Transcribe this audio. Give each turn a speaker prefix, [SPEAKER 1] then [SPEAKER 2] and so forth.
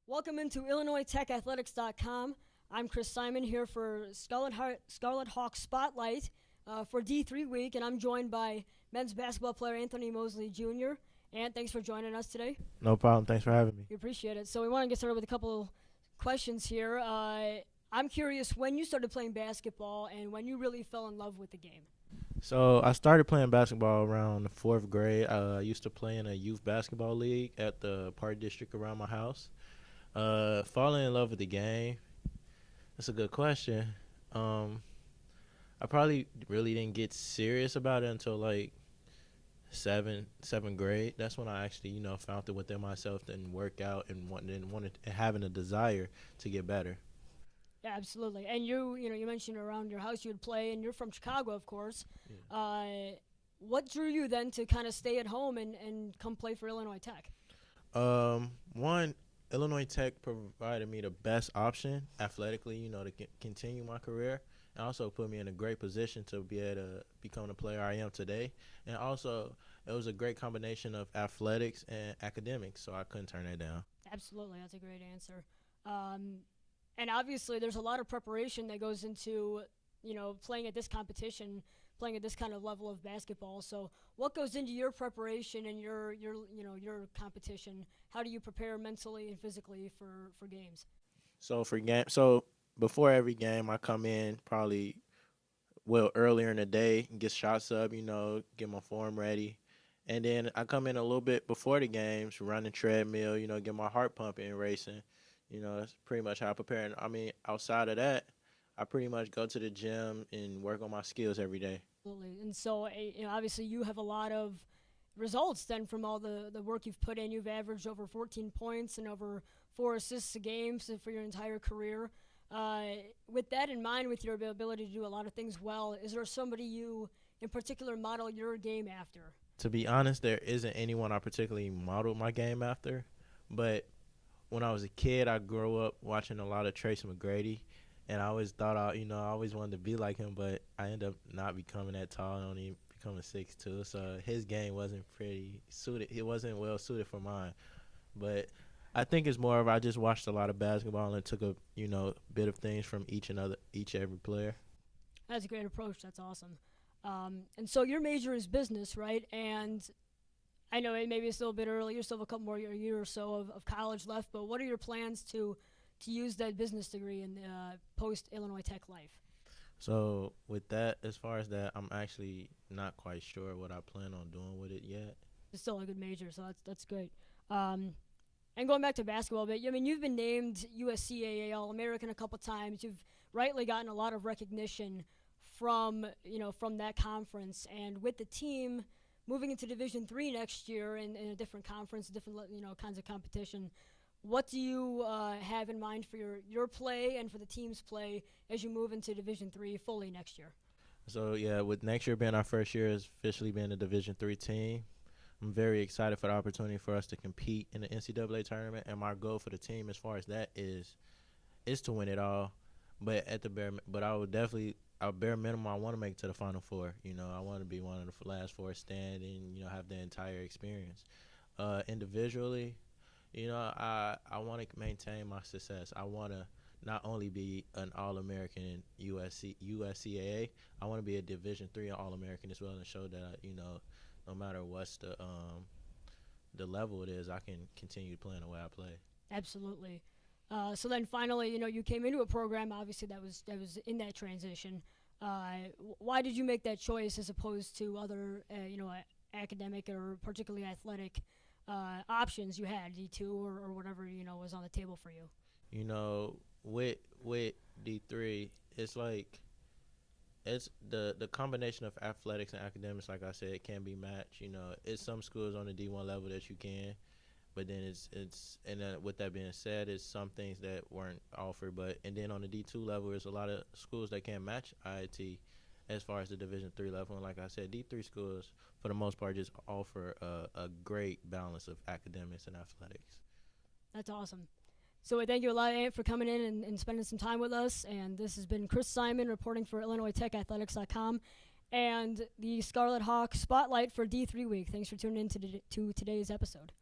[SPEAKER 1] Welcome into IllinoisTechAthletics.com. I'm Chris Simon here for Scarlet Hawk Spotlight for D3 week, and I'm joined by men's basketball player Anthony Mosley Jr. And thanks for joining us today.
[SPEAKER 2] No problem. Thanks for having me.
[SPEAKER 1] We appreciate it. So we want to get started with a couple questions here. I'm curious when you started playing basketball and when you really fell in love with the game.
[SPEAKER 2] So I started playing basketball around the 4th grade. I used to play in a youth basketball league at the park district around my house. Falling in love with the game, that's a good question. I probably really didn't get serious about it until like seventh grade. That's when I actually, found it within myself and work out and wanted having a desire to get better.
[SPEAKER 1] Yeah, absolutely. And you mentioned around your house you would play, and you're from Chicago, of course.
[SPEAKER 2] Yeah.
[SPEAKER 1] What drew you then to kind of stay at home and come play for Illinois Tech?
[SPEAKER 2] One, Illinois Tech provided me the best option athletically, to continue my career, and also put me in a great position to be able to become the player I am today. And also, it was a great combination of athletics and academics, so I couldn't turn that down.
[SPEAKER 1] Absolutely, that's a great answer. And obviously, there's a lot of preparation that goes into, playing at this competition, playing at this kind of level of basketball. So, what goes into your preparation and your competition? How do you prepare mentally and physically for games?
[SPEAKER 2] So before every game, I come in probably earlier in the day and get shots up, get my form ready. And then I come in a little bit before the games, run the treadmill, get my heart pumping and racing. That's pretty much how I prepare. And I mean, outside of that, I pretty much go to the gym and work on my skills every day.
[SPEAKER 1] Absolutely. And so, obviously, you have a lot of results then from all the work you've put in. You've averaged over 14 points and over 4 assists a game for your entire career. With that in mind, with your ability to do a lot of things well, is there somebody you in particular model your game after?
[SPEAKER 2] To be honest, there isn't anyone I particularly modeled my game after, but when I was a kid, I grew up watching a lot of Tracy McGrady, and I always thought I always wanted to be like him, but I ended up not becoming that tall and only becoming 6'2", so his game wasn't pretty suited. It wasn't well suited for mine, but I think it's more of I just watched a lot of basketball and took a bit of things from each every player.
[SPEAKER 1] That's a great approach. That's awesome. And so your major is business, right? And I know maybe it's still a bit early. You still have a couple more year or so of college left, but what are your plans to use that business degree in post Illinois Tech life?
[SPEAKER 2] So with that, as far as that, I'm actually not quite sure what I plan on doing with it yet.
[SPEAKER 1] It's still a good major, so that's great. And going back to basketball a bit, you've been named USCAA All-American a couple times. You've rightly gotten a lot of recognition from that conference, and with the team moving into Division III next year in a different conference, different kinds of competition. What do you have in mind for your play and for the team's play as you move into Division III fully next year?
[SPEAKER 2] So yeah, with next year being our first year as officially being a Division III team, I'm very excited for the opportunity for us to compete in the NCAA tournament, and my goal for the team as far as that is to win it all. But our bare minimum, I want to make it to the Final Four. I want to be one of the last four standing. Have the entire experience. Individually, I want to maintain my success. I want to not only be an All-American in USCAA, I want to be a Division III All-American as well, and show that no matter what's the level it is, I can continue playing the way I play.
[SPEAKER 1] Absolutely. So then finally, you came into a program obviously that was in that transition. Why did you make that choice as opposed to other academic or particularly athletic options you had, D2 or whatever was on the table for you?
[SPEAKER 2] With D3, it's like it's the combination of athletics and academics. Like I said, it can be matched. It's some schools on the D1 level that you can. But then with that being said, it's some things that weren't offered. And then on the D2 level, there's a lot of schools that can't match IIT as far as the Division III level. And like I said, D3 schools, for the most part, just offer a great balance of academics and athletics.
[SPEAKER 1] That's awesome. So thank you a lot, Ant, for coming in and spending some time with us. And this has been Chris Simon reporting for IllinoisTechAthletics.com and the Scarlet Hawk Spotlight for D3 Week. Thanks for tuning in to today's episode.